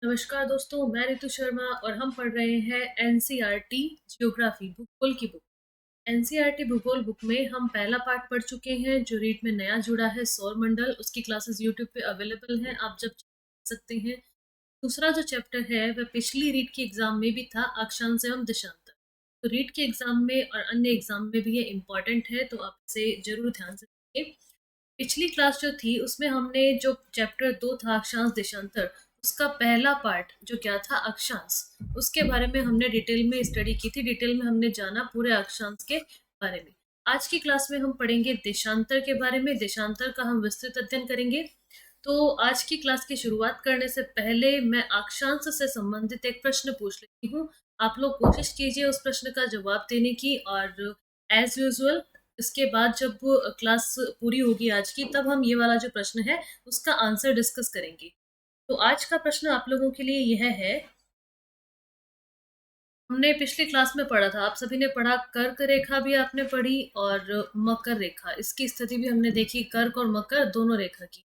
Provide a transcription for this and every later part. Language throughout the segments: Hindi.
नमस्कार दोस्तों, मैं रितु शर्मा और हम पढ़ रहे हैं एनसीईआरटी ज्योग्राफी भूगोल की बुक। एनसीईआरटी भूगोल बुक में हम पहला पार्ट पढ़ चुके हैं जो रीड में नया जुड़ा है सौर मंडल। उसकी क्लासेस यूट्यूब पे अवेलेबल हैं, आप जब चाह सकते हैं। दूसरा जो चैप्टर है वह पिछली रीड की एग्जाम में भी था, अक्षांश एवं देशांतर। तो रीड के एग्जाम में और अन्य एग्जाम में भी ये इम्पॉर्टेंट है, तो आप इसे जरूर ध्यान से देखिए। पिछली क्लास जो थी उसमें हमने जो चैप्टर 2 था अक्षांश देशांतर, उसका पहला पार्ट जो क्या था अक्षांश, उसके बारे में हमने डिटेल में स्टडी की थी। डिटेल में हमने जाना पूरे अक्षांश के बारे में। आज की क्लास में हम पढ़ेंगे देशांतर के बारे में। देशांतर का हम विस्तृत अध्ययन करेंगे। तो आज की क्लास की शुरुआत करने से पहले मैं अक्षांश से संबंधित एक प्रश्न पूछ लेती हूँ। आप लोग कोशिश कीजिए उस प्रश्न का जवाब देने की, और एज यूजुअल इसके बाद जब क्लास पूरी होगी आज की, तब हम ये वाला जो प्रश्न है उसका आंसर डिस्कस करेंगे। तो आज का प्रश्न आप लोगों के लिए यह है। हमने पिछली क्लास में पढ़ा था, आप सभी ने पढ़ा, कर्क रेखा भी आपने पढ़ी और मकर रेखा, इसकी स्थिति भी हमने देखी, कर्क और मकर दोनों रेखा की।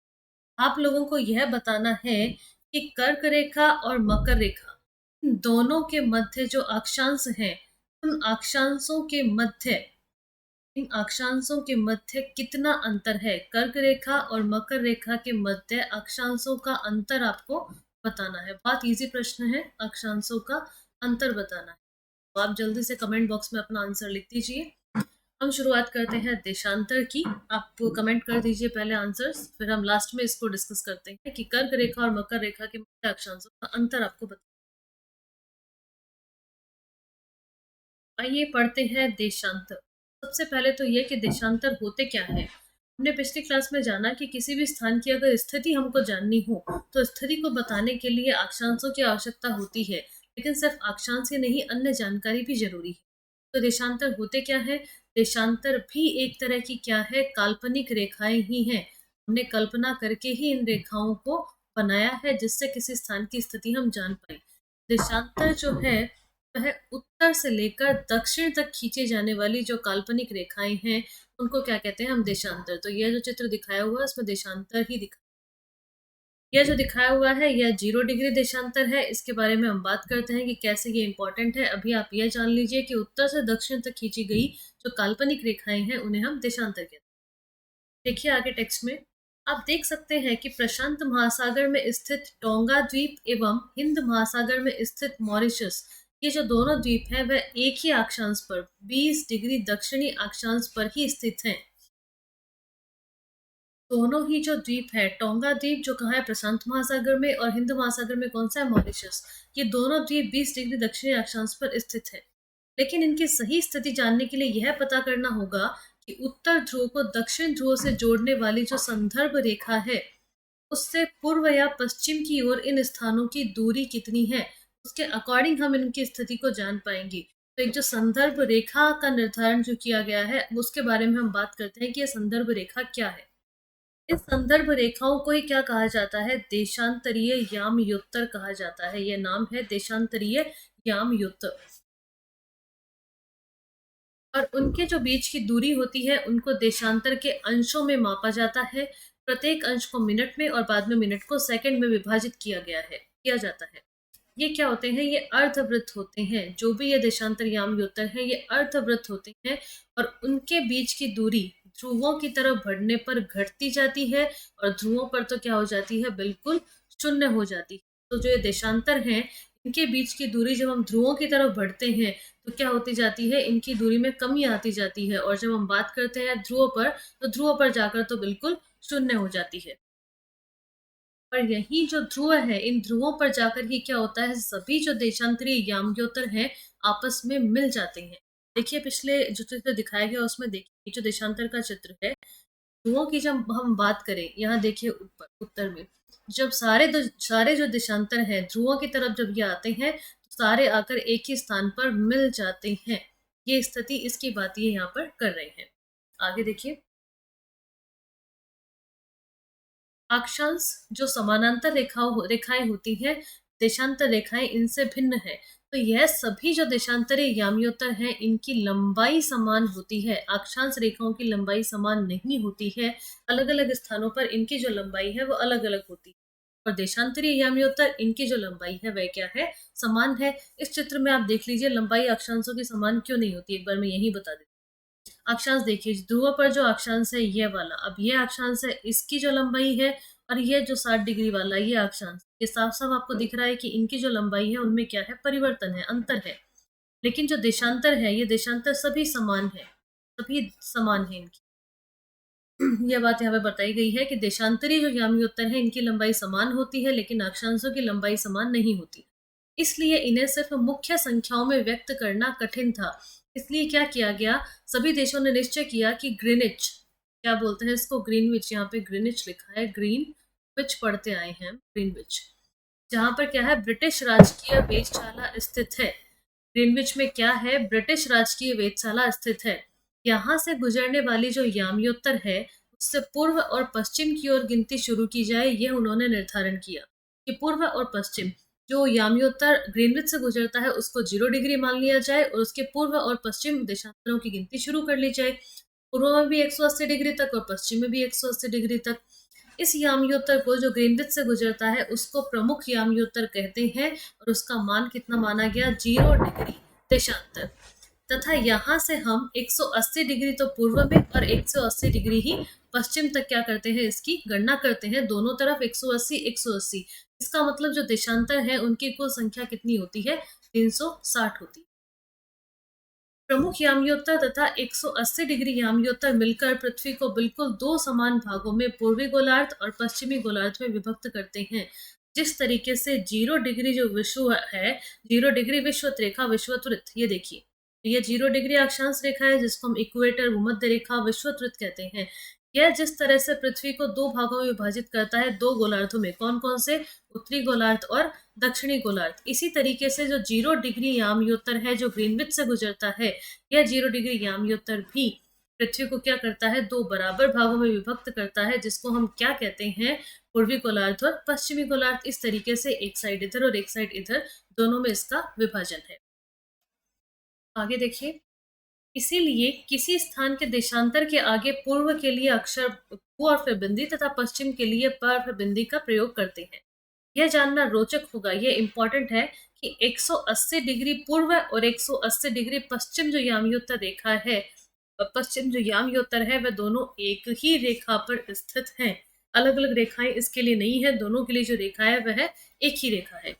आप लोगों को यह बताना है कि कर्क रेखा और मकर रेखा, इन दोनों के मध्य जो अक्षांश हैं, उन अक्षांशों के मध्य इन अक्षांशों के मध्य कितना अंतर है। कर्क रेखा और मकर रेखा के मध्य अक्षांशों का अंतर आपको बताना है। बहुत इजी प्रश्न है, अक्षांशों का अंतर बताना है। तो आप जल्दी से कमेंट बॉक्स में अपना आंसर लिख दीजिए। हम शुरुआत करते हैं देशांतर की। आप कमेंट कर दीजिए पहले आंसर्स, फिर हम लास्ट में इसको डिस्कस करते हैं कि कर्क रेखा और मकर रेखा के मध्य अक्षांशों का अंतर आपको बताना। आइए पढ़ते हैं देशांतर। सबसे पहले तो ये कि देशांतर होते क्या है। हमने पिछली क्लास में जाना कि किसी भी स्थान की अगर स्थिति हमको जाननी हो तो स्थिति को बताने के लिए अक्षांशों की आवश्यकता होती है, लेकिन सिर्फ अक्षांश ही नहीं, अन्य जानकारी भी जरूरी है। तो देशांतर होते क्या है। देशांतर भी एक तरह की क्या है, काल्पनिक रेखाएं ही हैं। हमने कल्पना करके ही इन रेखाओं को बनाया है जिससे किसी स्थान की स्थिति हम जान पाए। देशांतर जो है वह उत्तर से लेकर दक्षिण तक खींचे जाने वाली जो काल्पनिक रेखाएं हैं उनको क्या कहते हैं हम, देशांतर। तो यह जो चित्र दिखाया हुआ है उसमें देशांतर ही दिखा, यह जो दिखाया हुआ है यह 0 डिग्री देशांतर है। इसके बारे में हम बात करते हैं कि कैसे ये इंपॉर्टेंट है। अभी आप यह जान लीजिए कि उत्तर से दक्षिण तक खींची गई जो काल्पनिक रेखाएं हैं उन्हें हम देशांतर कहते हैं। देखिए आगे टेक्स्ट में आप देख सकते हैं कि प्रशांत महासागर में स्थित टोंगा द्वीप एवं हिंद महासागर में स्थित मॉरिशस, ये जो दोनों द्वीप हैं वह एक ही अक्षांश पर 20 डिग्री दक्षिणी अक्षांश पर ही स्थित हैं। दोनों ही जो द्वीप है, टोंगा द्वीप जो कहाँ है, प्रशांत महासागर में, और हिंद महासागर में कौन सा है, मॉरिशस, ये दोनों द्वीप 20 डिग्री दक्षिणी अक्षांश पर स्थित है। लेकिन इनकी सही स्थिति जानने के लिए यह पता करना होगा कि उत्तर ध्रुव को दक्षिण ध्रुव से जोड़ने वाली जो संदर्भ रेखा है उससे पूर्व या पश्चिम की ओर इन स्थानों की दूरी कितनी है। उसके अकॉर्डिंग हम इनकी स्थिति को जान पाएंगे। तो एक जो संदर्भ रेखा का निर्धारण जो किया गया है उसके बारे में हम बात करते हैं कि यह संदर्भ रेखा क्या है। इस संदर्भ रेखाओं को ही क्या कहा जाता है, देशांतरीय यामयोत्तर कहा जाता है। यह नाम है देशांतरीय यामयोत्तर। और उनके जो बीच की दूरी होती है उनको देशांतर के अंशों में मापा जाता है। प्रत्येक अंश को मिनट में और बाद में मिनट को सेकंड में विभाजित किया जाता है। ये क्या होते हैं, ये अर्धवृत्त होते हैं। जो भी ये देशांतर यामयोत्तर है ये अर्धवृत्त होते हैं, और उनके बीच की दूरी ध्रुवों की तरफ बढ़ने पर घटती जाती है और ध्रुवों पर तो क्या हो जाती है, बिल्कुल शून्य हो जाती है। तो जो ये देशांतर हैं इनके बीच की दूरी जब हम ध्रुवों की तरफ बढ़ते हैं तो क्या होती जाती है, इनकी दूरी में कमी आती जाती है, और जब हम बात करते हैं ध्रुव पर तो ध्रुव पर जाकर तो बिल्कुल शून्य हो जाती है। और यही जो ध्रुव है, इन ध्रुवों पर जाकर ही क्या होता है, सभी जो देशांतरीय यामयोत्तर हैं आपस में मिल जाते हैं। देखिए पिछले जो चित्र दिखाया गया उसमें देखिए जो देशांतर का चित्र है, ध्रुवों की जब हम बात करें, यहाँ देखिए ऊपर उत्तर में जब सारे जो देशांतर हैं ध्रुवों की तरफ जब ये आते हैं तो सारे आकर एक ही स्थान पर मिल जाते हैं। ये स्थिति इसकी बात ये यहाँ पर कर रहे हैं। आगे देखिए, अक्षांश जो समानांतर रेखाएं होती हैं, देशांतर रेखाएं इनसे भिन्न है। तो यह सभी जो देशांतरीय यामियोत्तर हैं इनकी लंबाई समान होती है। अक्षांश रेखाओं की लंबाई समान नहीं होती है, अलग अलग स्थानों पर इनकी जो लंबाई है वो अलग अलग होती है। और देशांतरीय याम्योत्तर इनकी जो लंबाई है वह क्या है, समान है। इस चित्र में आप देख लीजिए लंबाई अक्षांशों की समान क्यों नहीं होती, एक बार मैं यही बता देती हूँ। अक्षांश देखिए, ध्रुव पर जो अक्षांश है ये वाला, अब ये अक्षांश है, इसकी जो लंबाई है, और ये जो 60 डिग्री वाला ये अक्षांश, ये साफ साफ आपको दिख रहा है कि इनकी जो लंबाई है उनमें क्या है, परिवर्तन है, अंतर है। लेकिन जो देशांतर है, ये देशांतर सभी समान है, सभी समान है इनकी। यह बात यहाँ पे बताई गई है कि देशांतरी जो यामी-उत्तर है इनकी लंबाई समान होती है, लेकिन अक्षांशों की लंबाई समान नहीं होती। इसलिए इन्हें सिर्फ मुख्य संख्याओं में व्यक्त करना कठिन था। इसलिए क्या किया गया, सभी देशों ने निश्चय किया कि ग्रीनिच, क्या बोलते हैं इसको, ग्रीनविच, यहाँ पे ग्रीनिच लिखा है, ग्रीनविच पढ़ते आए हैं, ग्रीनविच, जहाँ पर क्या है, ब्रिटिश राजकीय वेधशाला स्थित है। ग्रीनविच में क्या है, ब्रिटिश राजकीय वेधशाला स्थित है। यहाँ से गुजरने वाली जो याम्योत्तर है, उससे पूर्व और पश्चिम की ओर गिनती शुरू की जाए, यह उन्होंने निर्धारण किया कि पूर्व और पश्चिम जो याम्योत्तर ग्रीनविच से गुजरता है उसको 0 डिग्री मान लिया जाए और उसके पूर्व और पश्चिम देशांतरों की गिनती शुरू कर ली जाए। पूर्व में भी 180 डिग्री तक और पश्चिम में भी 180 डिग्री तक। इस याम्योत्तर को जो ग्रीनविच से गुजरता है उसको प्रमुख याम्योत्तर कहते हैं और उसका मान कितना माना गया, 0 डिग्री देशांतर। तथा यहाँ से हम 180 डिग्री तो पूर्व में और 180 डिग्री ही पश्चिम तक क्या करते हैं, इसकी गणना करते हैं, दोनों तरफ 180 180। इसका मतलब जो देशांतर है उनकी कुल संख्या कितनी होती है, 360 होती है। प्रमुख याम्योत्तर तथा 180 डिग्री याम्योत्तर मिलकर पृथ्वी को बिल्कुल दो समान भागों में पूर्वी गोलार्ध और पश्चिमी गोलार्ध में विभक्त करते हैं। जिस तरीके से 0 डिग्री जो विषुव है, 0 डिग्री विषुवत रेखा, विषुवत वृत्त, ये देखिए, ये 0 डिग्री अक्षांश रेखा है जिसको हम इक्वेटर, भूमध्य रेखा, विषुवत वृत्त कहते हैं। यह जिस तरह से पृथ्वी को दो भागों में विभाजित करता है, दो गोलार्धों में, कौन कौन से, उत्तरी गोलार्ध और दक्षिणी गोलार्ध, इसी तरीके से जो 0 डिग्री याम्योत्तर है जो ग्रीनविच से गुजरता है, यह 0 डिग्री याम्योत्तर भी पृथ्वी को क्या करता है, दो बराबर भागों में विभक्त करता है, जिसको हम क्या कहते हैं, पूर्वी गोलार्ध और पश्चिमी गोलार्ध। इस तरीके से एक साइड इधर और एक साइड इधर, दोनों में इसका विभाजन है। आगे देखिए, इसीलिए किसी स्थान के देशांतर के आगे पूर्व के लिए अक्षर पू और फिर बिंदी तथा पश्चिम के लिए प और फिर बिंदी का प्रयोग करते हैं। यह जानना रोचक होगा, यह इंपॉर्टेंट है कि 180 डिग्री पूर्व और 180 डिग्री पश्चिम जो याम्योत्तर रेखा है, पश्चिम जो याम्योत्तर है, वह दोनों एक ही रेखा पर स्थित हैं। अलग अलग रेखाएं इसके लिए नहीं है, दोनों के लिए जो रेखा है वह एक ही रेखा है।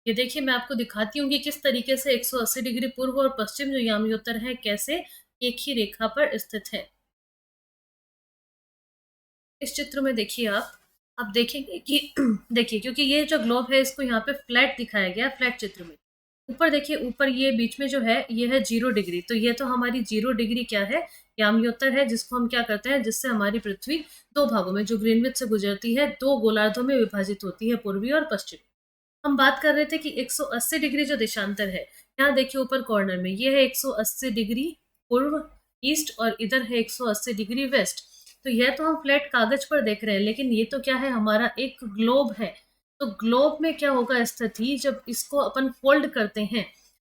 ये देखिए, मैं आपको दिखाती हूँ कि किस तरीके से 180 डिग्री पूर्व और पश्चिम जो याम्योत्तर है कैसे एक ही रेखा पर स्थित है। इस चित्र में देखिए आप देखेंगे कि देखिए, क्योंकि ये जो ग्लोब है इसको यहाँ पे फ्लैट दिखाया गया, फ्लैट चित्र में। ऊपर देखिए, ऊपर ये बीच में जो है ये है 0 डिग्री, तो ये तो हमारी 0 डिग्री क्या है, याम्योत्तर है, जिसको हम क्या करते हैं, जिससे हमारी पृथ्वी दो भागों में जो ग्रीनविच से गुजरती है, दो गोलार्धों में विभाजित होती है, पूर्वी और पश्चिमी। हम बात कर रहे थे कि 180 डिग्री जो देशांतर है, यहाँ देखिए ऊपर कॉर्नर में ये है 180 डिग्री पूर्व ईस्ट और इधर है 180 डिग्री वेस्ट। तो यह तो हम फ्लैट कागज पर देख रहे हैं, लेकिन ये तो क्या है, हमारा एक ग्लोब है। तो ग्लोब में क्या होगा स्थिति, जब इसको अपन फोल्ड करते हैं,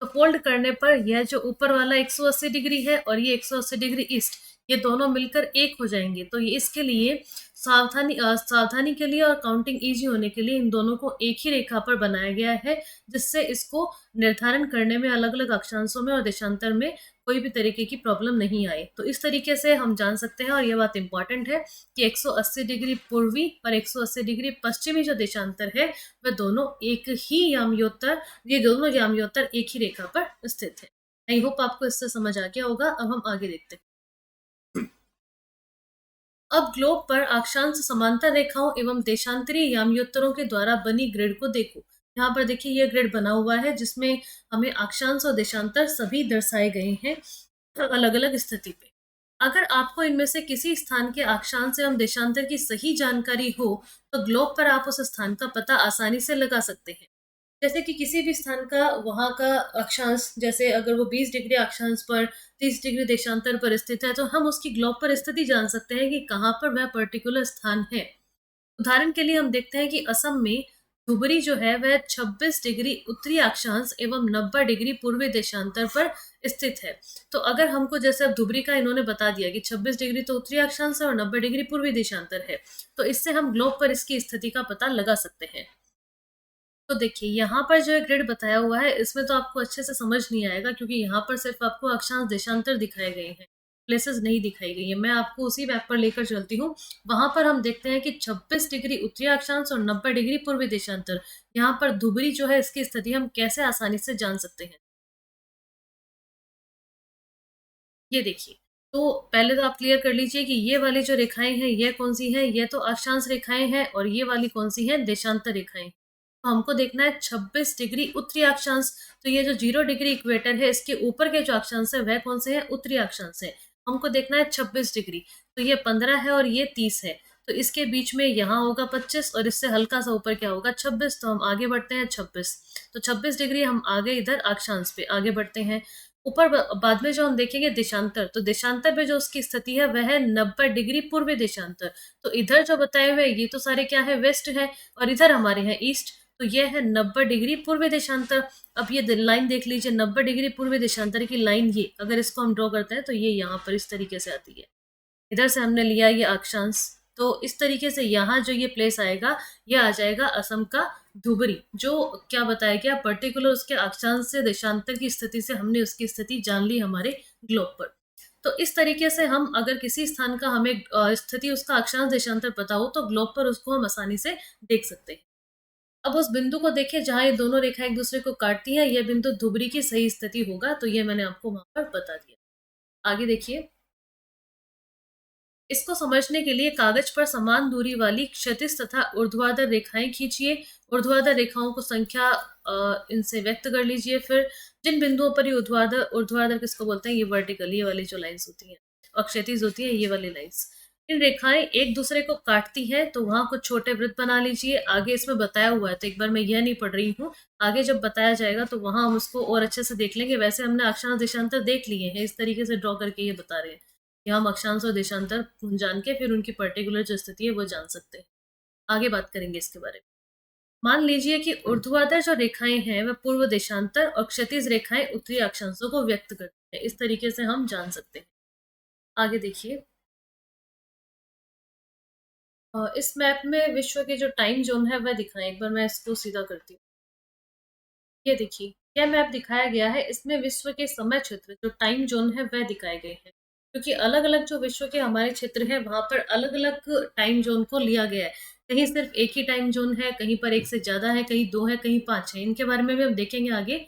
तो फोल्ड करने पर यह जो ऊपर वाला 180 डिग्री है और ये 180 डिग्री ईस्ट, ये दोनों मिलकर एक हो जाएंगे। तो ये इसके लिए सावधानी के लिए और काउंटिंग इजी होने के लिए इन दोनों को एक ही रेखा पर बनाया गया है, जिससे इसको निर्धारण करने में अलग अलग अक्षांशों में और देशांतर में कोई भी तरीके की प्रॉब्लम नहीं आए। तो इस तरीके से हम जान सकते हैं, और यह बात इंपॉर्टेंट है कि 180 डिग्री पूर्वी और 180 डिग्री पश्चिमी जो देशांतर है, वह दोनों एक ही याम्योत्तर, ये दोनों याम्योत्तर एक ही रेखा पर स्थित है। आई होप आपको इससे समझ आ गया होगा। अब हम आगे देखते हैं। अब ग्लोब पर अक्षांश समांतर रेखाओं एवं देशांतरीय याम्योत्तरों के द्वारा बनी ग्रिड को देखो। यहाँ पर देखिए ये ग्रिड बना हुआ है जिसमें हमें अक्षांश और देशांतर सभी दर्शाए गए हैं अलग अलग स्थिति पे। अगर आपको इनमें से किसी स्थान के अक्षांश एवं देशांतर की सही जानकारी हो तो ग्लोब पर आप उस स्थान का पता आसानी से लगा सकते हैं। जैसे कि किसी भी स्थान का वहाँ का अक्षांश, जैसे अगर वो 20 डिग्री अक्षांश पर 30 डिग्री देशांतर पर स्थित है, तो हम उसकी ग्लोब पर स्थिति जान सकते हैं कि कहाँ पर वह पर्टिकुलर स्थान है। उदाहरण के लिए हम देखते हैं कि असम में धुबरी जो है वह 26 डिग्री उत्तरी अक्षांश एवं 90 डिग्री पूर्वी देशांतर पर स्थित है। तो अगर हमको जैसे अब धुबरी का इन्होंने बता दिया कि 26 डिग्री तो उत्तरी अक्षांश है और 90 डिग्री पूर्वी देशांतर है, तो इससे हम ग्लोब पर इसकी स्थिति का पता लगा सकते हैं। तो देखिए यहाँ पर जो ग्रिड बताया हुआ है इसमें तो आपको अच्छे से समझ नहीं आएगा क्योंकि यहाँ पर सिर्फ आपको अक्षांश देशांतर दिखाए गए हैं, प्लेसेस नहीं दिखाई गई है। मैं आपको उसी मैप पर लेकर चलती हूँ। वहां पर हम देखते हैं कि 26 डिग्री उत्तरी अक्षांश और 90 डिग्री पूर्वी देशांतर, यहाँ पर धुबरी जो है इसकी स्थिति हम कैसे आसानी से जान सकते हैं। ये देखिए, तो पहले तो आप क्लियर कर लीजिए कि ये वाली जो रेखाएं हैं ये कौन सी हैं, ये तो अक्षांश रेखाएं हैं और ये वाली कौन सी हैं, देशांतर रेखाएं। तो हमको देखना है 26 डिग्री उत्तरी अक्षांश। तो ये जो 0 डिग्री इक्वेटर है इसके ऊपर के जो अक्षांश है वह कौन से हैं, उत्तरी अक्षांश है। हमको देखना है 26 डिग्री, तो ये 15 है और ये 30 है। तो इसके बीच में यहाँ होगा 25 और इससे हल्का सा ऊपर क्या होगा, 26। तो हम आगे बढ़ते हैं 26। तो 26 डिग्री हम आगे इधर अक्षांश पे आगे बढ़ते हैं। ऊपर बाद में जो हम देखेंगे देशांतर, तो देशांतर पे जो उसकी स्थिति है वह है 90 डिग्री पूर्वी देशांतर। तो इधर जो बताए हुए ये तो सारे क्या है, वेस्ट है, और इधर हमारे हैं ईस्ट। तो ये है 90 डिग्री पूर्वी देशांतर। अब ये लाइन देख लीजिए, 90 डिग्री पूर्वी देशांतर की लाइन, ये अगर इसको हम ड्रॉ करते हैं तो ये यहाँ पर इस तरीके से आती है। इधर से हमने लिया ये अक्षांश, तो इस तरीके से यहाँ जो ये प्लेस आएगा ये आ जाएगा असम का धुबरी। जो क्या बताया गया, पर्टिकुलर उसके अक्षांश से देशांतर की स्थिति से हमने उसकी स्थिति जान ली हमारे ग्लोब पर। तो इस तरीके से हम अगर किसी स्थान का हमें स्थिति उसका अक्षांश देशांतर पता हो तो ग्लोब पर उसको हम आसानी से देख सकते हैं। अब उस बिंदु को देखें जहां ये दोनों रेखाएं एक दूसरे को काटती हैं, यह बिंदु धुबरी की सही स्थिति होगा। तो ये मैंने आपको वहां पर बता दिया। आगे देखिए, इसको समझने के लिए कागज पर समान दूरी वाली क्षैतिज तथा ऊर्ध्वाधर रेखाएं खींचिए। ऊर्ध्वाधर रेखाओं को संख्या इनसे व्यक्त कर लीजिए। फिर जिन बिंदुओं पर ये ऊर्ध्वाधर ऊर्ध्वाधर किसको बोलते हैं, ये वर्टिकल, ये वाली जो लाइंस होती हैं, और क्षैतिज होती है ये वाली लाइंस। इन रेखाएं एक दूसरे को काटती हैं तो वहां कुछ छोटे वृत्त बना लीजिए। आगे इसमें बताया हुआ है तो एक बार मैं यह नहीं पढ़ रही हूँ, आगे जब बताया जाएगा तो वहां हम उसको और अच्छे से देख लेंगे। वैसे हमने अक्षांश देशांतर देख लिए हैं, इस तरीके से ड्रॉ करके ये बता रहे हैं कि हम अक्षांश और देशांतर जान के फिर उनकी पर्टिकुलर जो स्थिति है वो जान सकते हैं। आगे बात करेंगे इसके बारे में। मान लीजिए कि ऊर्ध्वाधर जो रेखाएं हैं वह पूर्व देशांतर और क्षैतिज रेखाएं उत्तरी अक्षांशों को व्यक्त करती है। इस तरीके से हम जान सकते हैं। आगे देखिए, इस मैप में विश्व के जो टाइम जोन है वह दिखाएं। एक बार मैं इसको सीधा करती हूँ। ये देखिए, यह मैप दिखाया गया है, इसमें विश्व के समय क्षेत्र जो टाइम जोन है वह दिखाए गए हैं। क्योंकि अलग अलग जो विश्व के हमारे क्षेत्र है वहां पर अलग अलग टाइम जोन को लिया गया है। कहीं सिर्फ एक ही टाइम जोन है, कहीं पर एक से ज्यादा है, कहीं दो है, कहीं पांच है। इनके बारे में भी हम देखेंगे आगे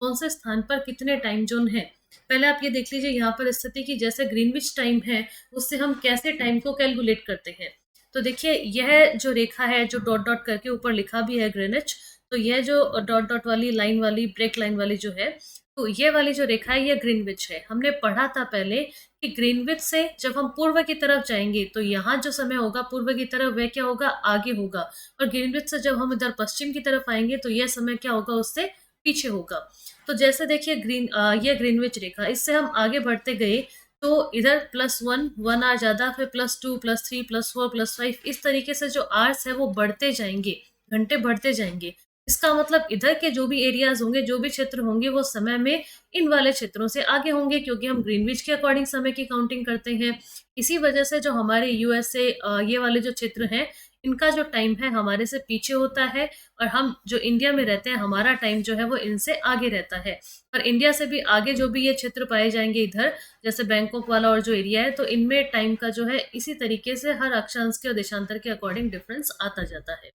कौन से स्थान पर कितने टाइम जोन है। पहले आप ये देख लीजिए यहाँ पर स्थिति की, जैसे ग्रीनविच टाइम है उससे हम कैसे टाइम को कैलकुलेट करते हैं। तो देखिए, यह जो रेखा है जो डॉट डॉट करके ऊपर लिखा भी है ग्रीनिच, तो यह जो डॉट डॉट वाली लाइन वाली ब्रेक लाइन वाली जो है, तो ये वाली जो रेखा है ये ग्रीनविच है। हमने पढ़ा था पहले कि ग्रीनविच से जब हम पूर्व की तरफ जाएंगे तो यहाँ जो समय होगा पूर्व की तरफ वह क्या होगा, आगे होगा। और ग्रीनविच से जब हम इधर पश्चिम की तरफ आएंगे तो यह समय क्या होगा, उससे पीछे होगा। तो जैसे देखिए ये ग्रीनविच रेखा, इससे हम आगे बढ़ते गए तो इधर +1 1 आर ज्यादा, फिर +2 +3 +4 +5, इस तरीके से जो आर्स है वो बढ़ते जाएंगे, घंटे बढ़ते जाएंगे। इसका मतलब इधर के जो भी एरियाज होंगे, जो भी क्षेत्र होंगे, वो समय में इन वाले क्षेत्रों से आगे होंगे क्योंकि हम ग्रीनविच के अकॉर्डिंग समय की काउंटिंग करते हैं। इसी वजह से जो हमारे यूएसए ये वाले जो क्षेत्र हैं इनका जो टाइम है हमारे से पीछे होता है, और हम जो इंडिया में रहते हैं हमारा टाइम जो है वो इनसे आगे रहता है। और इंडिया से भी आगे जो भी ये क्षेत्र पाए जाएंगे इधर, जैसे बैंकॉक वाला और जो एरिया है, तो इनमें टाइम का जो है इसी तरीके से हर अक्षांश के और देशांतर के अकॉर्डिंग डिफरेंस आता जाता है।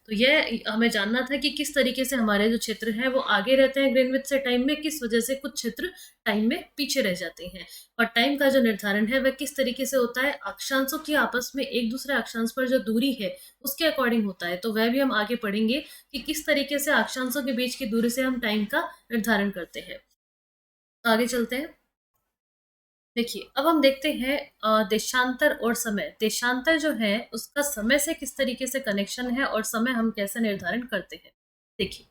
तो यह हमें जानना था कि किस तरीके से हमारे जो क्षेत्र हैं वो आगे रहते हैं ग्रीनविच से टाइम में, किस वजह से कुछ क्षेत्र टाइम में पीछे रह जाते हैं। और टाइम का जो निर्धारण है वह किस तरीके से होता है, अक्षांशों की आपस में एक दूसरे अक्षांश पर जो दूरी है उसके अकॉर्डिंग होता है। तो वह भी हम आगे पढ़ेंगे कि किस तरीके से अक्षांशों के बीच की दूरी से हम टाइम का निर्धारण करते हैं। तो आगे चलते हैं। देखिए, अब हम देखते हैं देशांतर और समय। देशांतर जो है उसका समय से किस तरीके से कनेक्शन है और समय हम कैसे निर्धारण करते हैं। देखिए,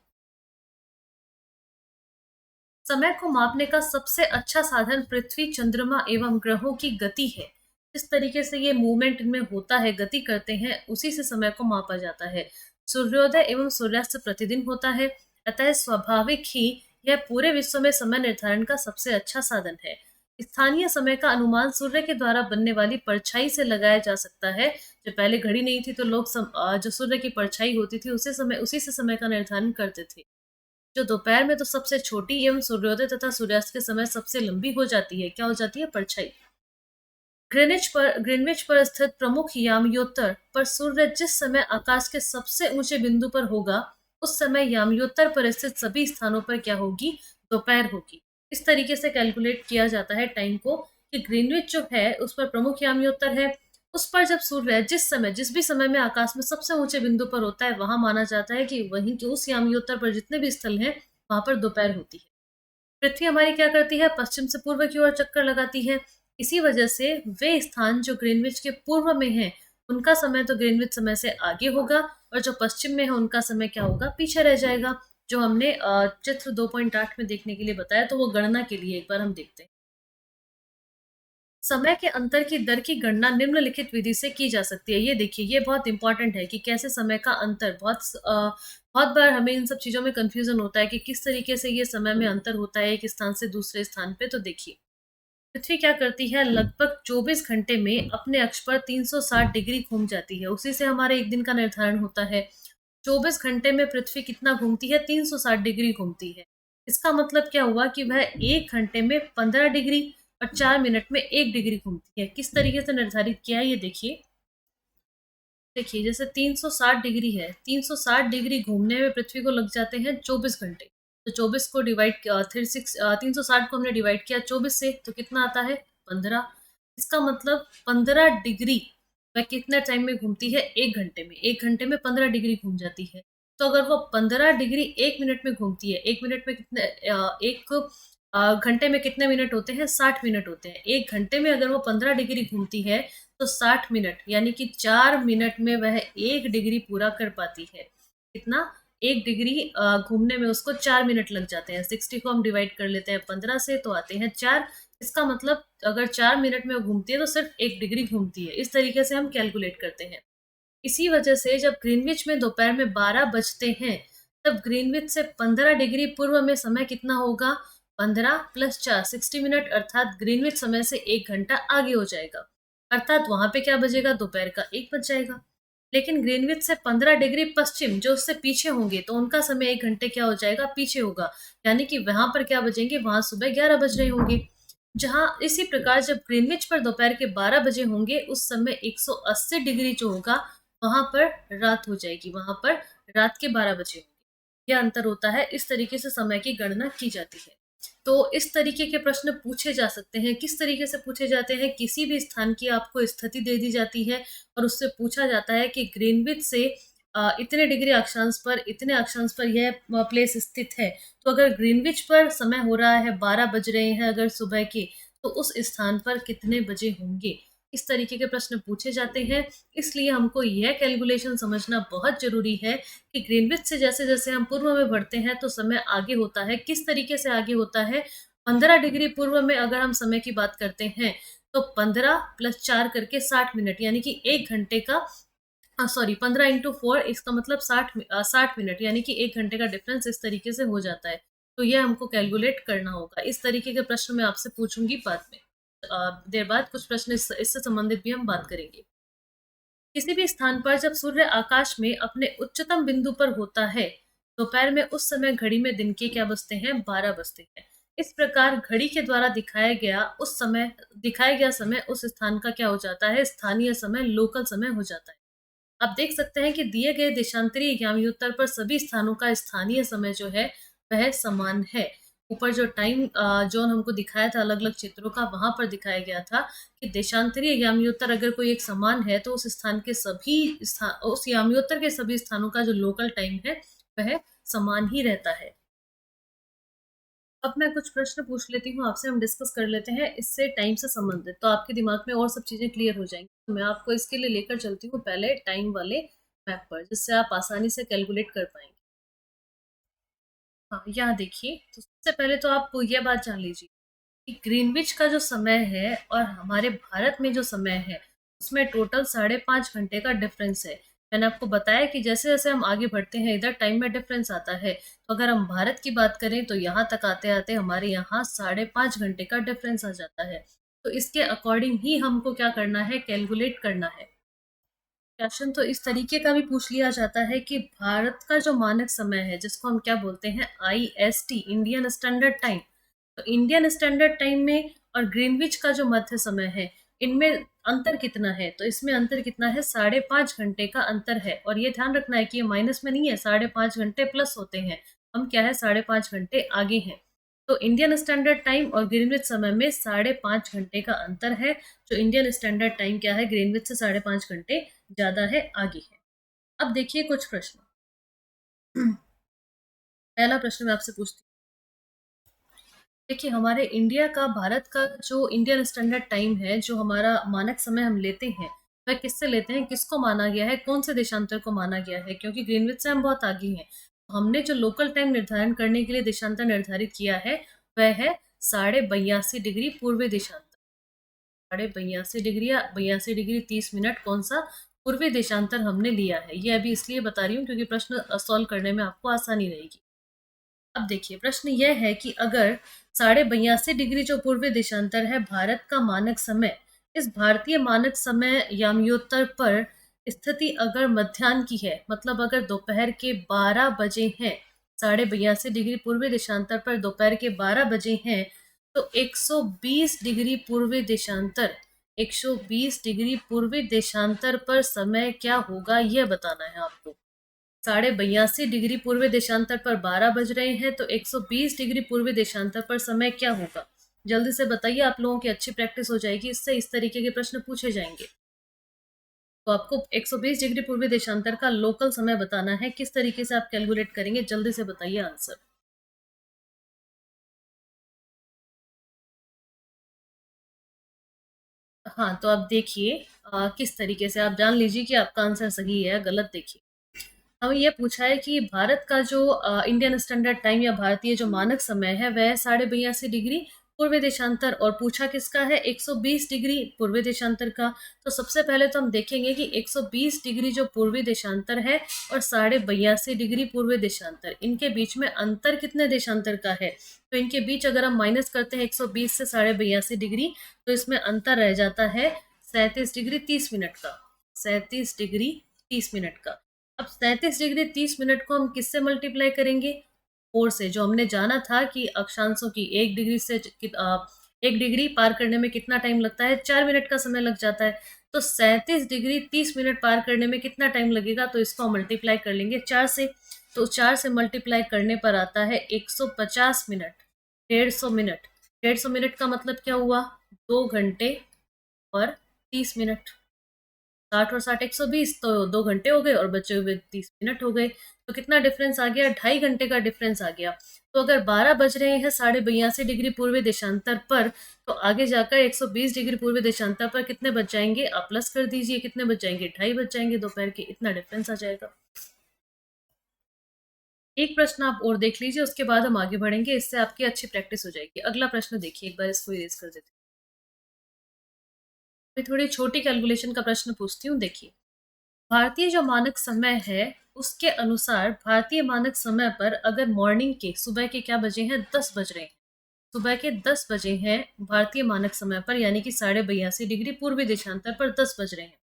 समय को मापने का सबसे अच्छा साधन पृथ्वी, चंद्रमा एवं ग्रहों की गति है। इस तरीके से ये मूवमेंट इनमें होता है, गति करते हैं, उसी से समय को मापा जाता है। सूर्योदय एवं सूर्यास्त प्रतिदिन होता है, अतः स्वाभाविक ही यह पूरे विश्व में समय निर्धारण का सबसे अच्छा साधन है। स्थानीय समय का अनुमान सूर्य के द्वारा बनने वाली परछाई से लगाया जा सकता है। जब पहले घड़ी नहीं थी तो लोग जो सूर्य की परछाई होती थी उसी से समय का निर्धारण करते थे। जो दोपहर में तो सबसे छोटी एवं सूर्योदय तथा सूर्यास्त के समय सबसे लंबी हो जाती है। क्या हो जाती है? परछाई। ग्रीनविच पर स्थित प्रमुख याम्योत्तर पर सूर्य जिस समय आकाश के सबसे ऊंचे बिंदु पर होगा, उस समय याम्योत्तर पर स्थित सभी स्थानों पर क्या होगी? दोपहर होगी। इस तरीके से कैलकुलेट किया जाता है टाइम को कि ग्रीनविच जो है उस पर प्रमुख याम्योत्तर है। उस पर जब सूर्य जिस भी समय में आकाश में सबसे ऊंचे बिंदु पर होता है, वहां माना जाता है कि वहीं के उस याम्योत्तर पर जितने भी स्थल हैं, वहां पर दोपहर होती है। पृथ्वी हमारी क्या करती है? पश्चिम से पूर्व की ओर चक्कर लगाती है। इसी वजह से वे स्थान जो ग्रीनविच के पूर्व में हैं, उनका समय तो ग्रीनविच समय से आगे होगा और जो पश्चिम में है उनका समय क्या होगा? पीछे रह जाएगा। जो हमने चित्र 2.8 में देखने के लिए बताया, तो वो गणना के लिए एक बार हम देखते हैं। समय के अंतर की दर की गणना निम्नलिखित विधि से की जा सकती है। ये देखिए, ये बहुत इंपॉर्टेंट है कि कैसे समय का अंतर बहुत बार हमें इन सब चीज़ों में कन्फ्यूज़न होता है कि किस तरीके से ये समय में अंतर होता है एक स्थान से दूसरे स्थान पे। तो देखिए, पृथ्वी क्या करती है? लगभग 24 घंटे में अपने अक्ष पर 360 डिग्री घूम जाती है। उसी से हमारे एक दिन का निर्धारण होता है। 24 घंटे में पृथ्वी कितना घूमती है? 360 डिग्री घूमती है। इसका मतलब क्या हुआ कि वह 1 घंटे में 15 डिग्री और 4 मिनट में 1 डिग्री घूमती है। किस तरीके से निर्धारित किया है ये देखिए। देखिए, जैसे 360 डिग्री है, 360 डिग्री घूमने में पृथ्वी को लग जाते हैं 24 घंटे। तो 24 को डिवाइड किया 360 को हमने डिवाइड किया 24 से, तो कितना आता है? 15। इसका मतलब 15 डिग्री वह कितने टाइम में घूमती है? 1 घंटे में। 1 घंटे में 15 डिग्री घूम जाती है। तो अगर वो 15 डिग्री 1 मिनट में घूमती है, 1 मिनट में कितने 1 घंटे में कितने मिनट होते हैं? 60 मिनट होते हैं। 1 घंटे में अगर वो 15 डिग्री घूमती है, तो 60 मिनट यानी कि 4 मिनट में वह 1 डिग्री पूरा कर पाती है। कितना? 1 डिग्री घूमने में उसको 4 मिनट लग जाते हैं। 60 को हम डिवाइड कर लेते हैं 15 से, तो आते हैं 4। इसका मतलब अगर 4 मिनट में वो घूमती है तो सिर्फ 1 डिग्री घूमती है। इस तरीके से हम कैलकुलेट करते हैं। इसी वजह से जब ग्रीनविच में दोपहर में 12 बजते हैं, तब ग्रीनविच से 15 डिग्री पूर्व में समय कितना होगा? 15 प्लस 4 60 मिनट, अर्थात ग्रीनविच समय से 1 घंटा आगे हो जाएगा। अर्थात वहां पे क्या बजेगा? दोपहर का 1 बज जाएगा। लेकिन ग्रीनविच से 15 डिग्री पश्चिम जो उससे पीछे होंगे, तो उनका समय 1 घंटे क्या हो जाएगा? पीछे होगा। यानी कि वहां पर क्या बजेंगे? वहां सुबह 11 बज रहे होंगे। जहाँ इसी प्रकार जब ग्रीनविच पर दोपहर के 12 बजे होंगे, उस समय 180 डिग्री जो होगा, वहां पर रात हो जाएगी। वहां पर रात के 12 बजे होंगे। यह अंतर होता है। इस तरीके से समय की गणना की जाती है। तो इस तरीके के प्रश्न पूछे जा सकते हैं। किस तरीके से पूछे जाते हैं? किसी भी स्थान की आपको स्थिति दे दी जाती है और उससे पूछा जाता है कि ग्रीनविच से इतने डिग्री अक्षांश पर, इतने अक्षांश पर यह प्लेस स्थित है। तो अगर ग्रीनविच पर समय हो रहा है, 12 बज रहे हैं अगर सुबह के, तो उस स्थान पर कितने बजे होंगे? इस तरीके के प्रश्न पूछे जाते हैं। इसलिए हमको यह कैलकुलेशन समझना बहुत ज़रूरी है कि ग्रीनविच से जैसे-जैसे हम पूर्व में बढ़ते हैं, तो समय आगे होता है। किस तरीके से आगे होता है? 15 डिग्री पूर्व में अगर हम समय की बात करते हैं, तो 15 प्लस 4 करके 60 मिनट, यानी कि 1 घंटे का 15 इंटू 4, इसका मतलब 60 मिनट, यानी कि 1 घंटे का डिफरेंस इस तरीके से हो जाता है। तो यह हमको कैलकुलेट करना होगा। इस तरीके के प्रश्न मैं आपसे पूछूंगी बाद में। देर बाद कुछ प्रश्न इससे संबंधित भी हम बात करेंगे। किसी भी स्थान पर जब सूर्य आकाश में अपने उच्चतम बिंदु पर होता है, दोपहर में उस समय घड़ी में दिन के क्या बजते हैं? 12 बजते हैं। इस प्रकार घड़ी के द्वारा दिखाया गया समय उस स्थान का क्या हो जाता है? स्थानीय समय, लोकल समय हो जाता है। आप देख सकते हैं कि दिए गए देशांतरी याम्योत्तर पर सभी स्थानों का स्थानीय समय जो है वह समान है। ऊपर जो टाइम जोन हमको दिखाया था अलग अलग चित्रों का, वहां पर दिखाया गया था कि देशांतरीय याम्योत्तर अगर कोई एक समान है, तो उस याम्योत्तर के सभी स्थानों का जो लोकल टाइम है वह समान ही रहता है। अब मैं कुछ प्रश्न पूछ लेती हूँ आपसे, हम डिस्कस कर लेते हैं इससे टाइम से संबंधित, तो आपके दिमाग में और सब चीज़ें क्लियर हो जाएंगी। तो मैं आपको इसके लिए लेकर चलती हूँ पहले टाइम वाले मैप पर, जिससे आप आसानी से कैलकुलेट कर पाएंगे। हाँ, यहाँ देखिए, तो सबसे पहले तो आप यह बात जान लीजिए कि ग्रीनविच का जो समय है और हमारे भारत में जो समय है, उसमें टोटल 5.5 घंटे का डिफरेंस है। मैंने आपको बताया कि जैसे-जैसे हम आगे बढ़ते हैं इधर टाइम में डिफरेंस आता है। तो अगर हम भारत की बात करें तो यहाँ तक आते-आते हमारे यहाँ 5.5 घंटे का डिफरेंस आ जाता है। तो इसके अकॉर्डिंग ही हमको क्या करना है, कैलकुलेट करना है। क्वेश्चन तो इस तरीके का भी पूछ लिया जाता है कि भारत का जो मानक समय है जिसको हम क्या बोलते हैं, आईएसटी, इंडियन स्टैंडर्ड टाइम। तो इंडियन स्टैंडर्ड टाइम में और ग्रीनविच का जो मध्य समय है, इनमें अंतर कितना है? तो इसमें अंतर कितना है, 5.5 घंटे का अंतर है। और ये ध्यान रखना है कि ये माइनस में नहीं है, 5.5 घंटे प्लस होते हैं। हम क्या है, 5.5 घंटे आगे हैं। तो इंडियन स्टैंडर्ड टाइम और ग्रीनविच समय में 5.5 घंटे का अंतर है। जो इंडियन स्टैंडर्ड टाइम क्या है, ग्रीनविच से 5.5 घंटे ज़्यादा है, आगे है। अब देखिए कुछ प्रश्न। पहला प्रश्न मैं आपसे पूछती हूँ। देखिए हमारे इंडिया का, भारत का जो इंडियन स्टैंडर्ड टाइम है, जो हमारा मानक समय हम लेते हैं, वह किससे लेते हैं, किसको माना गया है, कौन से देशांतर को माना गया है? क्योंकि ग्रीनविच से हम बहुत आगे हैं। तो हमने जो लोकल टाइम निर्धारण करने के लिए देशांतर निर्धारित किया है, वह है 82.5 डिग्री पूर्वी देशांतर। 82.5 डिग्री या 82 डिग्री 30 मिनट, कौन सा पूर्वी देशांतर हमने लिया है। ये अभी इसलिए बता रही हूँ क्योंकि प्रश्न सॉल्व करने में आपको आसानी रहेगी। अब देखिए प्रश्न यह है कि अगर 82.5 डिग्री जो पूर्वी देशांतर है भारत का मानक समय, इस भारतीय मानक समय याम्योत्तर पर स्थिति अगर मध्याह्न की है, मतलब अगर दोपहर के 12 बजे हैं, 82.5 डिग्री पूर्वी देशांतर पर दोपहर के 12 बजे हैं, तो 120 डिग्री पूर्वी देशांतर, 120 डिग्री पूर्वी देशांतर पर समय क्या होगा, यह बताना है आपको। 82.5 डिग्री पूर्वी देशांतर पर 12 बज रहे हैं, तो 120 डिग्री पूर्वी देशांतर पर समय क्या होगा? जल्दी से बताइए, आप लोगों की अच्छी प्रैक्टिस हो जाएगी, इससे इस तरीके के प्रश्न पूछे जाएंगे। तो आपको 120 डिग्री पूर्वी देशांतर का लोकल समय बताना है। किस तरीके से आप कैलकुलेट करेंगे, जल्दी से बताइए आंसर। हाँ, तो आप देखिए किस तरीके से, आप जान लीजिए कि आपका आंसर सही है या गलत। देखिए हमें यह पूछा है कि भारत का जो इंडियन स्टैंडर्ड टाइम या भारतीय जो मानक समय है वह 82.5 डिग्री पूर्वी देशांतर, और पूछा किसका है, 120 डिग्री पूर्वी देशांतर का। तो सबसे पहले तो हम देखेंगे कि 120 डिग्री जो पूर्वी देशांतर है और 82.5 डिग्री पूर्वी देशांतर, इनके बीच में अंतर कितने देशांतर का है। तो इनके बीच अगर हम माइनस करते हैं 120 से 82.5 डिग्री, तो इसमें अंतर रह जाता है 37 डिग्री 30 मिनट का। 37 डिग्री 30 मिनट का। अब 37 डिग्री 30 मिनट को हम किससे मल्टीप्लाई करेंगे, 4 से। जो हमने जाना था कि अक्षांशों की 1 डिग्री से 1 डिग्री पार करने में कितना टाइम लगता है, 4 मिनट का समय लग जाता है। तो 37 डिग्री 30 मिनट पार करने में कितना टाइम लगेगा, तो इसको मल्टीप्लाई कर लेंगे 4 से। तो 4 से मल्टीप्लाई करने पर आता है 150 मिनट, 150 मिनट। 150 मिनट का मतलब क्या हुआ, 2 घंटे और 30 मिनट। 60 और 60 120, तो 2 घंटे हो गए और बचे हुए 30 मिनट हो गए। तो कितना डिफरेंस आ गया, 2.5 घंटे का डिफरेंस आ गया। तो अगर 12 बज रहे हैं 82.5 डिग्री पूर्वी देशांतर पर, तो आगे जाकर 120 डिग्री पूर्वी देशांतर पर कितने बच जाएंगे, आप प्लस कर दीजिए, कितने बच जाएंगे, 2.5 बच जाएंगे दोपहर के, इतना डिफरेंस आ जाएगा। एक प्रश्न आप और देख लीजिए, उसके बाद हम आगे बढ़ेंगे, इससे आपकी अच्छी प्रैक्टिस हो जाएगी। अगला प्रश्न देखिए, एक बार इसको इरेज कर देते हैं। मैं थोड़ी छोटी कैलकुलेशन का प्रश्न पूछती हूँ, देखिए। भारतीय जो मानक समय है उसके अनुसार भारतीय मानक समय पर अगर मॉर्निंग के, सुबह के क्या बजे हैं, 10 बज रहे हैं, सुबह के 10 बजे हैं भारतीय मानक समय पर, यानी कि 82.5 डिग्री पूर्वी देशांतर पर 10 बज रहे हैं।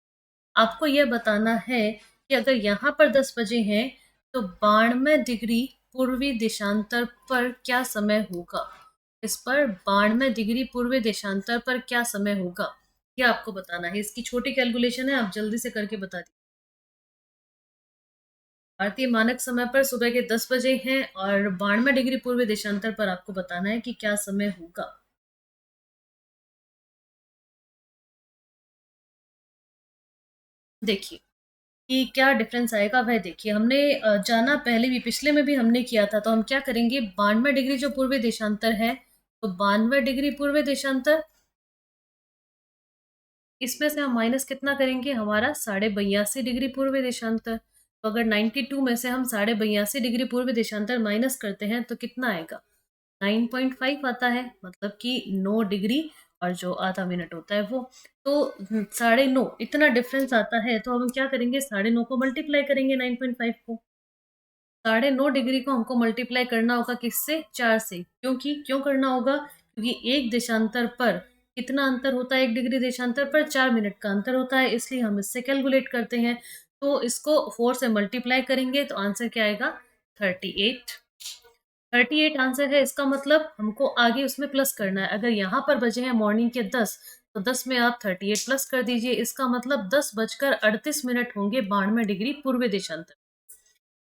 आपको यह बताना है कि अगर यहाँ पर 10 बजे हैं तो 92 डिग्री पूर्वी देशांतर पर क्या समय होगा। इस पर 92 डिग्री पूर्वी देशांतर पर क्या समय होगा, यह आपको बताना है। इसकी छोटी कैलकुलेशन है, आप जल्दी से करके बता दीजिए। भारतीय मानक समय पर सुबह के 10 बजे हैं और 92 डिग्री पूर्वी देशांतर पर आपको बताना है कि क्या समय होगा। देखिए कि क्या डिफरेंस आएगा, वह देखिए। हमने जाना पहले भी, पिछले में भी हमने किया था। तो हम क्या करेंगे, 92 डिग्री जो पूर्वी देशांतर है, तो 92 डिग्री पूर्वी देशांतर, इसमें से हम माइनस कितना करेंगे, हमारा 82.5 डिग्री पूर्वी देशांतर। तो अगर 92 में से हम 82.5 डिग्री पूर्वी देशांतर माइनस करते हैं तो कितना आएगा, 9.5 आता है, मतलब कि 9 डिग्री और जो आधा मिनट होता है वो। तो 9:30 इतना डिफरेंस आता है, तो हम क्या करेंगे, 9:30 को मल्टीप्लाई करेंगे 9.5 को। 9.5 डिग्री को हमको मल्टीप्लाई करना होगा किससे, 4 से। क्योंकि क्यों करना होगा, क्योंकि एक देशांतर पर कितना अंतर होता है, 1 डिग्री देशांतर पर 4 मिनट का अंतर होता है, इसलिए हम इससे कैलकुलेट करते हैं। तो इसको 4 से मल्टीप्लाई करेंगे तो आंसर क्या आएगा, 38। 38 आंसर है। इसका मतलब हमको आगे उसमें प्लस करना है। अगर यहाँ पर बजे हैं मॉर्निंग के 10, तो 10 में आप 38 प्लस कर दीजिए। इसका मतलब 10:38 होंगे 92 डिग्री पूर्व देशांतर।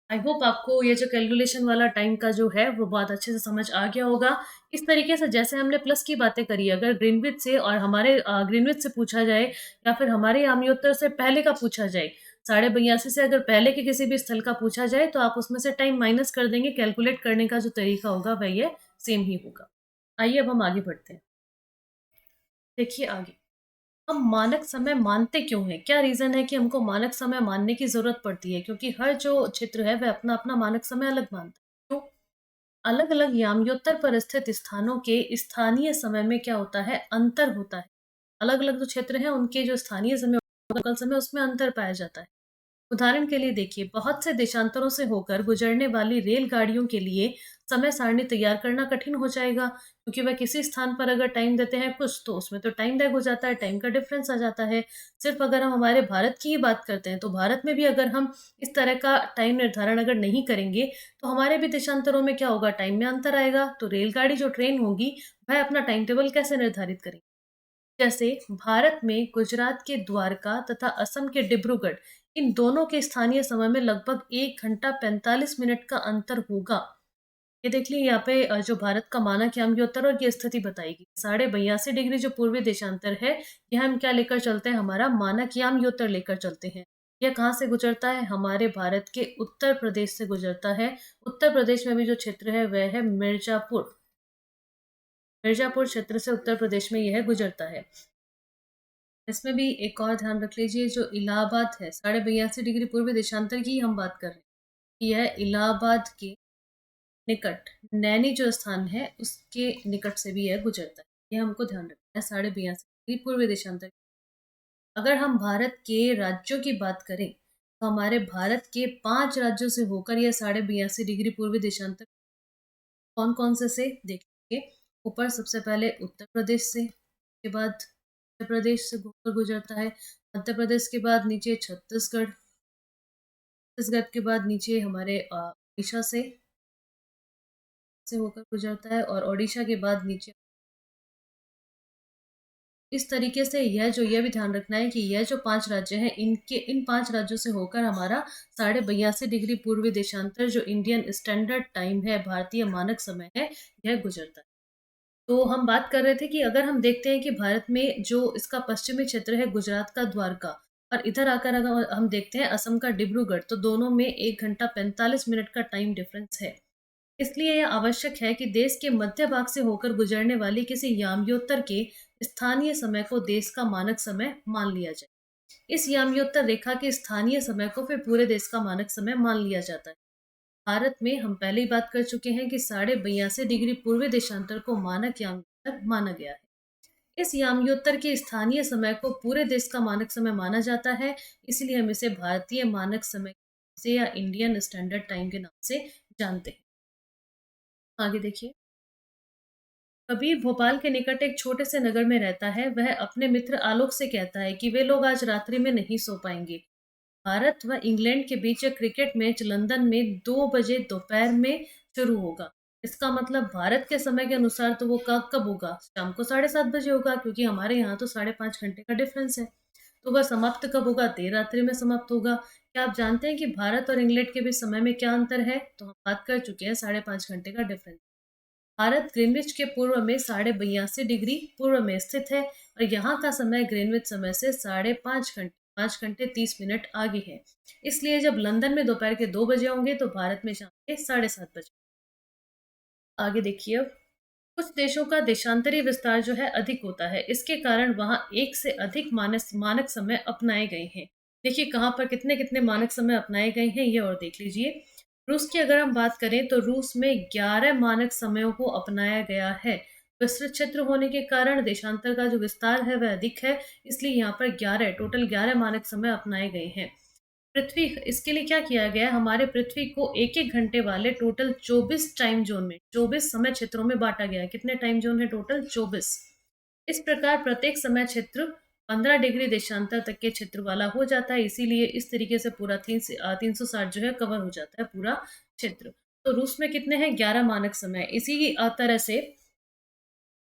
आई होप आपको ये जो कैलकुलेशन वाला टाइम का जो है वो बहुत अच्छे से समझ आ गया होगा। इस तरीके से जैसे हमने प्लस की बातें करी, अगर ग्रीनविच से और हमारे ग्रीनविच से पूछा जाए या फिर हमारे यामियोत्तर से पहले का पूछा जाए, 82.5 से अगर पहले के किसी भी स्थल का पूछा जाए तो आप उसमें से टाइम माइनस कर देंगे। कैलकुलेट करने का जो तरीका होगा वह ये सेम ही होगा। आइए अब हम आगे बढ़ते हैं। देखिए आगे, हम मानक समय मानते क्यों हैं? क्या रीज़न है कि हमको मानक समय मानने की ज़रूरत पड़ती है? क्योंकि हर जो क्षेत्र है वह अपना-अपना मानक समय अलग मानता है। क्यों? अलग-अलग याम्योत्तर पर स्थित स्थानों के स्थानीय समय में क्या होता है? अंतर होता है। अलग-अलग जो क्षेत्र हैं उनके जो स्थानीय समय, लोकल समय, उसमें अंतर पाया जाता है। उदाहरण के लिए देखिए, बहुत से देशांतरों से होकर गुजरने वाली रेलगाड़ियों के लिए समय सारणी तैयार करना कठिन हो जाएगा, क्योंकि वह किसी स्थान पर अगर टाइम देते हैं कुछ, तो उसमें तो टाइम लैग हो जाता है, टाइम का डिफरेंस आ जाता है। सिर्फ अगर हम हमारे भारत की ही बात करते हैं, तो भारत में भी अगर हम इस तरह का टाइम निर्धारण अगर नहीं करेंगे, तो हमारे भी देशांतरों में क्या होगा, टाइम में अंतर आएगा। तो रेलगाड़ी जो ट्रेन होगी, वह अपना टाइम टेबल कैसे निर्धारित करेगी? जैसे भारत में गुजरात के द्वारका तथा असम के डिब्रूगढ़, इन दोनों के स्थानीय समय में लगभग 1 घंटा 45 मिनट का अंतर होगा। ये देख लिए यहाँ पे जो भारत का मानक याम उत्तर और की स्थिति बताएगी। 82.5 डिग्री जो पूर्वी देशांतर है, यह हम क्या लेकर चलते हैं, हमारा मानक याम उत्तर लेकर चलते हैं। यह कहाँ से गुजरता है, हमारे भारत के उत्तर प्रदेश से गुजरता है। उत्तर प्रदेश में भी जो क्षेत्र है वह है मिर्जापुर। मिर्जापुर क्षेत्र से उत्तर प्रदेश में यह गुजरता है। इसमें भी एक और ध्यान रख लीजिए, जो इलाहाबाद है, 82.5 डिग्री पूर्वी देशांतर की हम बात कर रहे हैं। यह इलाहाबाद के निकट नैनी जो स्थान है उसके निकट से भी यह गुजरता है। यह हमको ध्यान रखना है, 82.5 डिग्री पूर्वी देशांतर। अगर हम भारत के राज्यों की बात करें, तो हमारे भारत के 5 राज्यों से होकर यह 82.5 डिग्री पूर्वी देशांतर। कौन कौन से देखिए, ऊपर सबसे पहले उत्तर प्रदेश से, के बाद मध्य प्रदेश से होकर गुजरता है। मध्य प्रदेश के बाद नीचे छत्तीसगढ़, छत्तीसगढ़ के बाद नीचे हमारे उड़ीसा से होकर गुजरता है, और ओडिशा के बाद नीचे। इस तरीके से यह भी ध्यान रखना है कि यह जो 5 राज्य हैं, इनके इन 5 राज्यों से होकर हमारा 82.5 डिग्री पूर्वी देशांतर जो इंडियन स्टैंडर्ड टाइम है, भारतीय मानक समय है, यह गुजरता है। तो हम बात कर रहे थे कि अगर हम देखते हैं कि भारत में जो इसका पश्चिमी क्षेत्र है, गुजरात का द्वारका, और इधर आकर अगर हम देखते हैं असम का डिब्रूगढ़, तो दोनों में 1 घंटा 45 मिनट का टाइम डिफरेंस है। इसलिए यह आवश्यक है कि देश के मध्य भाग से होकर गुजरने वाली किसी याम्योत्तर के स्थानीय समय को देश का मानक समय मान लिया जाए। इस याम्योत्तर रेखा के स्थानीय समय को फिर पूरे देश का मानक समय मान लिया जाता है। भारत में हम पहले ही बात कर चुके हैं कि 82.5 डिग्री पूर्वी देशांतर को मानक याम्योत्तर माना गया है। इस याम्योत्तर के स्थानीय समय को पूरे देश का मानक समय माना जाता है, इसलिए हम इसे भारतीय मानक समय से या इंडियन स्टैंडर्ड टाइम के नाम से जानते हैं। आगे देखिए, कबीर भोपाल के निकट एक छोटे से नगर में रहता है। वह अपने मित्र आलोक से कहता है कि वे लोग आज रात्रि में नहीं सो पाएंगे। भारत व इंग्लैंड के बीच एक क्रिकेट मैच लंदन में 2 बजे दोपहर में शुरू होगा। इसका मतलब भारत के समय के अनुसार तो वो कब कब होगा, शाम को 7:30 बजे होगा, क्योंकि हमारे यहाँ तो 5.5 घंटे का डिफरेंस है। तो वह समाप्त कब होगा, देर रात्रि में समाप्त होगा। क्या आप जानते हैं कि भारत और इंग्लैंड के बीच समय में क्या अंतर है? तो हम बात कर चुके हैं, 5.5 घंटे का डिफरेंस। भारत ग्रीनविच के पूर्व में 82.5 डिग्री पूर्व में स्थित है, और यहाँ का समय ग्रीनविच समय से 5.5 घंटे 5 घंटे 30 मिनट आगे है। इसलिए जब लंदन में दोपहर के 2 बजे होंगे, तो भारत में शाम के 7:30 बजे। आगे देखिए, अब कुछ देशों का देशांतरी विस्तार जो है अधिक होता है। इसके कारण वहाँ एक से अधिक मानस मानक समय अपनाए गए हैं। देखिए कहाँ पर कितने कितने मानक समय अपनाए गए हैं, ये और देख लीजिए। रूस की अगर हम बात करें, तो रूस में 11 मानक समयों को अपनाया गया है। विस्तृत क्षेत्र होने के कारण देशांतर का जो विस्तार है वह अधिक है, इसलिए यहाँ पर 11 टोटल 11 मानक समय अपनाए गए हैं। पृथ्वी इसके लिए क्या किया गया है, हमारे पृथ्वी को 1-1 घंटे वाले टोटल 24 टाइम ज़ोन में 24 समय क्षेत्रों में बाँटा गया है। कितने टाइम ज़ोन है टोटल? 24। इस प्रकार प्रत्येक समय क्षेत्र 15 डिग्री देशांतर तक के क्षेत्र वाला हो जाता है, इसीलिए इस तरीके से पूरा 360 जो है कवर हो जाता है पूरा क्षेत्र। तो रूस में कितने हैं? 11 मानक समय। इसी तरह से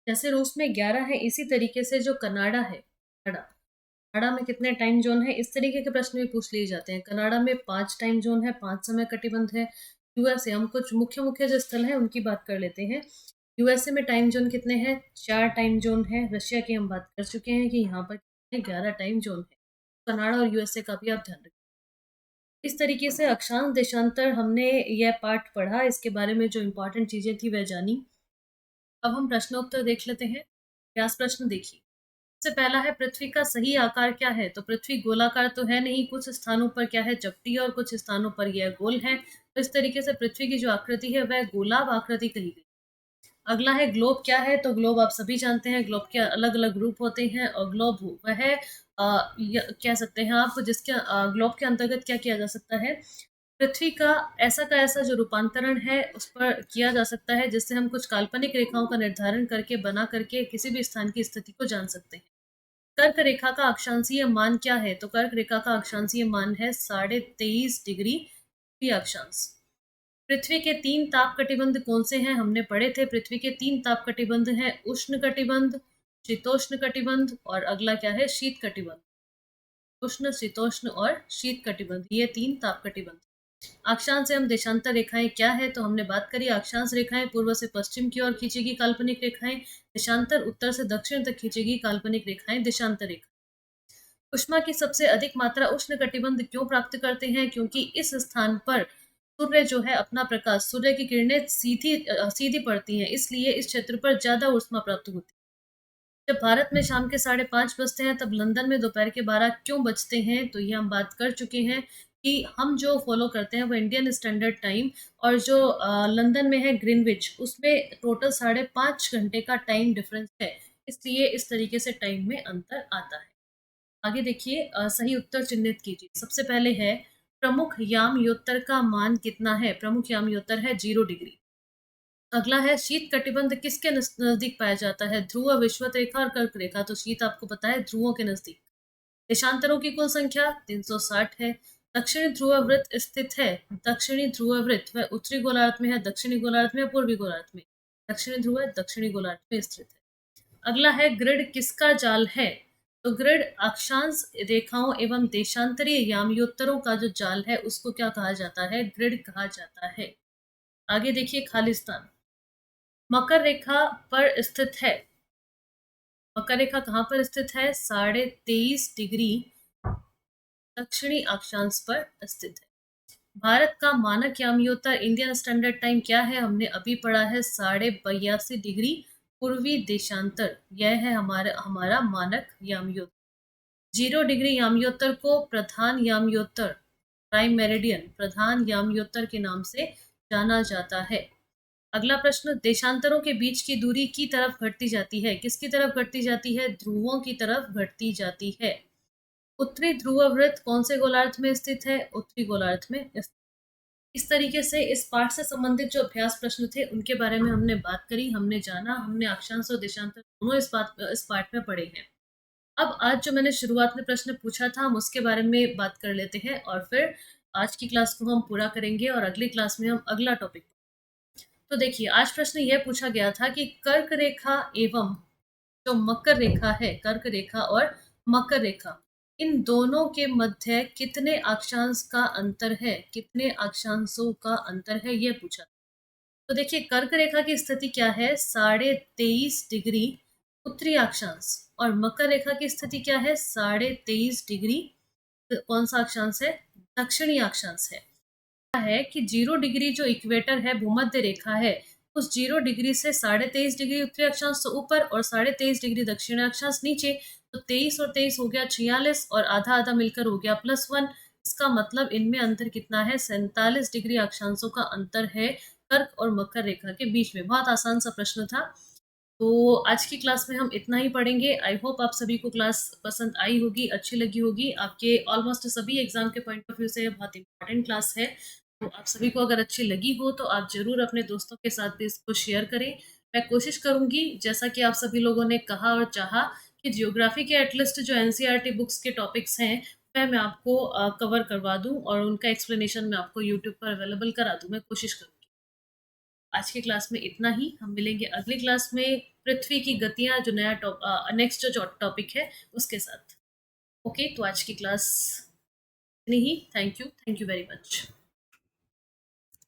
जैसे रूस में 11 है, इसी तरीके से जो कनाडा है, कनाडा कनाडा में कितने टाइम ज़ोन है? इस तरीके के प्रश्न भी पूछ लिए जाते हैं। कनाडा में 5 टाइम ज़ोन है, 5 समय कटिबंध है। यूएसए, हम कुछ मुख्य-मुख्य जो स्थल हैं, उनकी बात कर लेते हैं। यूएसए में टाइम ज़ोन कितने हैं? 4 टाइम ज़ोन है। रशिया की हम बात कर चुके हैं कि यहाँ पर कितने 11 टाइम ज़ोन है। कनाडा और यूएसए का भी आप ध्यान रखें। इस तरीके से अक्षांश देशांतर हमने यह पाठ पढ़ा, इसके बारे में जो इम्पोर्टेंट चीज़ें थी वह जानी। अब हम प्रश्नोत्तर देख लेते हैं। व्यास प्रश्न देखिए। सबसे पहला है, पृथ्वी का सही आकार क्या है? तो पृथ्वी गोलाकार तो है नहीं, कुछ स्थानों पर क्या है, चपटी, और कुछ स्थानों पर यह गोल है। तो इस तरीके से पृथ्वी की जो आकृति है वह गोलाभ आकृति कही गई। अगला है, ग्लोब क्या है? तो ग्लोब आप सभी जानते हैं, ग्लोब के अलग अलग रूप होते हैं, और ग्लोब वह है कह सकते हैं आप जिसके ग्लोब के अंतर्गत क्या किया जा सकता है, पृथ्वी का ऐसा जो रूपांतरण है उस पर किया जा सकता है, जिससे हम कुछ काल्पनिक रेखाओं का निर्धारण करके बना करके किसी भी स्थान की स्थिति को जान सकते हैं। कर्क रेखा का अक्षांशीय मान क्या है? तो कर्क रेखा का अक्षांशीय मान है 23.5 डिग्री अक्षांश। पृथ्वी के 3 ताप कटिबंध कौन से हैं? हमने पढ़े थे, पृथ्वी के 3 ताप कटिबंध हैं, उष्ण कटिबंध, शीतोष्ण कटिबंध, और अगला क्या है, शीत कटिबंध। उष्ण, शीतोष्ण और शीत कटिबंध, ये 3 ताप कटिबंध। अक्षांश एवं देशांतर रेखाएं क्या है? तो हमने बात करी, अक्षांश रेखाएं पूर्व से पश्चिम की ओर खींचेगी काल्पनिक रेखाएं, देशांतर उत्तर से दक्षिण तक खींचेगी काल्पनिक रेखाएं, देशांतर रेखा। ऊष्मा की सबसे अधिक मात्रा उष्ण कटिबंध क्यों प्राप्त करते हैं? क्योंकि इस स्थान पर सूर्य जो है अपना प्रकाश, सूर्य की किरणें सीधी पड़ती हैं, इसलिए इस क्षेत्र पर ज्यादा ऊष्मा प्राप्त होती है। जब भारत में शाम के 5:30 बजते हैं, तब लंदन में दोपहर के 12 क्यों बजते हैं? तो ये हम बात कर चुके हैं कि हम जो फॉलो करते हैं वो इंडियन स्टैंडर्ड टाइम, और जो लंदन में है ग्रीनविच, उसमें टोटल 5.5 घंटे का टाइम डिफरेंस है, इसलिए इस तरीके से टाइम में अंतर आता है। आगे देखिए, सही उत्तर चिन्हित कीजिए। सबसे पहले है, प्रमुख यामयोत्तर का मान कितना है? प्रमुख यामयोत्तर है 0 डिग्री। अगला है, शीत कटिबंध किसके नजदीक पाया जाता है? ध्रुव, विषुवत रेखा और कर्क रेखा। तो शीत आपको पता है ध्रुवों के नजदीक। देशांतरों की कुल संख्या 360 है। दक्षिणी ध्रुव वृत्त स्थित है। दक्षिणी ध्रुव वृत्त वह उत्तरी गोलार्ध में है, दक्षिणी गोलार्ध में या पूर्वी गोलार्ध में? दक्षिणी ध्रुव दक्षिणी गोलार्ध में स्थित है। अगला है, ग्रिड किसका जाल है? तो ग्रिड अक्षांश रेखाओं एवं देशांतरीय यामयोत्तरों का जो जाल है उसको क्या कहा जाता है? ग्रिड कहा जाता है। आगे देखिए, खालिस्तान मकर रेखा पर स्थित है। मकर रेखा कहाँ पर स्थित है? 23.5 डिग्री दक्षिणी अक्षांश पर स्थित है। भारत का मानक यामयोत्तर इंडियन स्टैंडर्ड टाइम क्या है? हमने अभी पढ़ा है, 82.5 डिग्री पूर्वी देशांतर, यह है हमारा हमारा मानक यामयोत्तर। 0 डिग्री यामयोत्तर को प्रधान यामयोत्तर, प्राइम मेरिडियन, प्रधान यामयोत्तर के नाम से जाना जाता है। अगला प्रश्न, देशांतरों के बीच की दूरी की तरफ घटती जाती है। किसकी तरफ घटती जाती है? ध्रुवों की तरफ घटती जाती है। उत्तरी ध्रुव वृत्त कौन से गोलार्ध में स्थित है? उत्तरी गोलार्ध में स्थित। इस तरीके से इस पाठ से संबंधित जो अभ्यास प्रश्न थे उनके बारे में हमने बात करी, हमने जाना, हमने अक्षांश और देशांतर दोनों इस पाठ में पढ़े हैं। अब आज जो मैंने शुरुआत में प्रश्न पूछा था, हम उसके बारे में बात कर लेते हैं, और फिर आज की क्लास को हम पूरा करेंगे और अगली क्लास में हम अगला टॉपिक। तो देखिए, आज प्रश्न यह पूछा गया था कि कर्क रेखा एवं जो मकर रेखा है, कर्क रेखा और मकर रेखा, इन दोनों के मध्य कितने अक्षांश का अंतर है? कितने अक्षांशों का अंतर है, यह पूछा। तो देखिए, कर्क रेखा की स्थिति क्या है? 23.5 डिग्री उत्तरी अक्षांश, और मकर रेखा की स्थिति क्या है? 23.5 डिग्री कौन सा अक्षांश है? दक्षिणी अक्षांश है कि 0 डिग्री जो इक्वेटर है, भूमध्य रेखा है, उस 0 डिग्री से 23.5 डिग्री उत्तरी अक्षांश से ऊपर और 23.5 डिग्री दक्षिणी अक्षांश नीचे। तो 23 और 23 हो गया 46, और आधा आधा मिलकर हो गया +1। इसका मतलब इनमें अंतर कितना है? 47 डिग्री अक्षांशों का अंतर है कर्क और मकर रेखा के बीच में। बहुत आसान सा प्रश्न था। तो आज की क्लास में हम इतना ही पढ़ेंगे। आई होप आप सभी को क्लास पसंद आई होगी, अच्छी लगी होगी। आपके ऑलमोस्ट सभी एग्जाम के पॉइंट ऑफ व्यू से ये बहुत इंपॉर्टेंट क्लास है। तो आप सभी को अगर अच्छी लगी हो तो आप ज़रूर अपने दोस्तों के साथ भी इसको शेयर करें। मैं कोशिश करूँगी, जैसा कि आप सभी लोगों ने कहा और चाहा, कि जियोग्राफी के एटलीस्ट जो एनसीईआरटी बुक्स के टॉपिक्स हैं, वह मैं आपको कवर करवा दूँ और उनका एक्सप्लेनेशन मैं आपको यूट्यूब पर अवेलेबल करा दूँ। मैं कोशिश करूँगी। आज की क्लास में इतना ही। हम मिलेंगे अगली क्लास में पृथ्वी की गतियां, जो नया नेक्स्ट जो टॉपिक है उसके साथ। ओके, तो आज की क्लास इतनी ही। Thank you very much.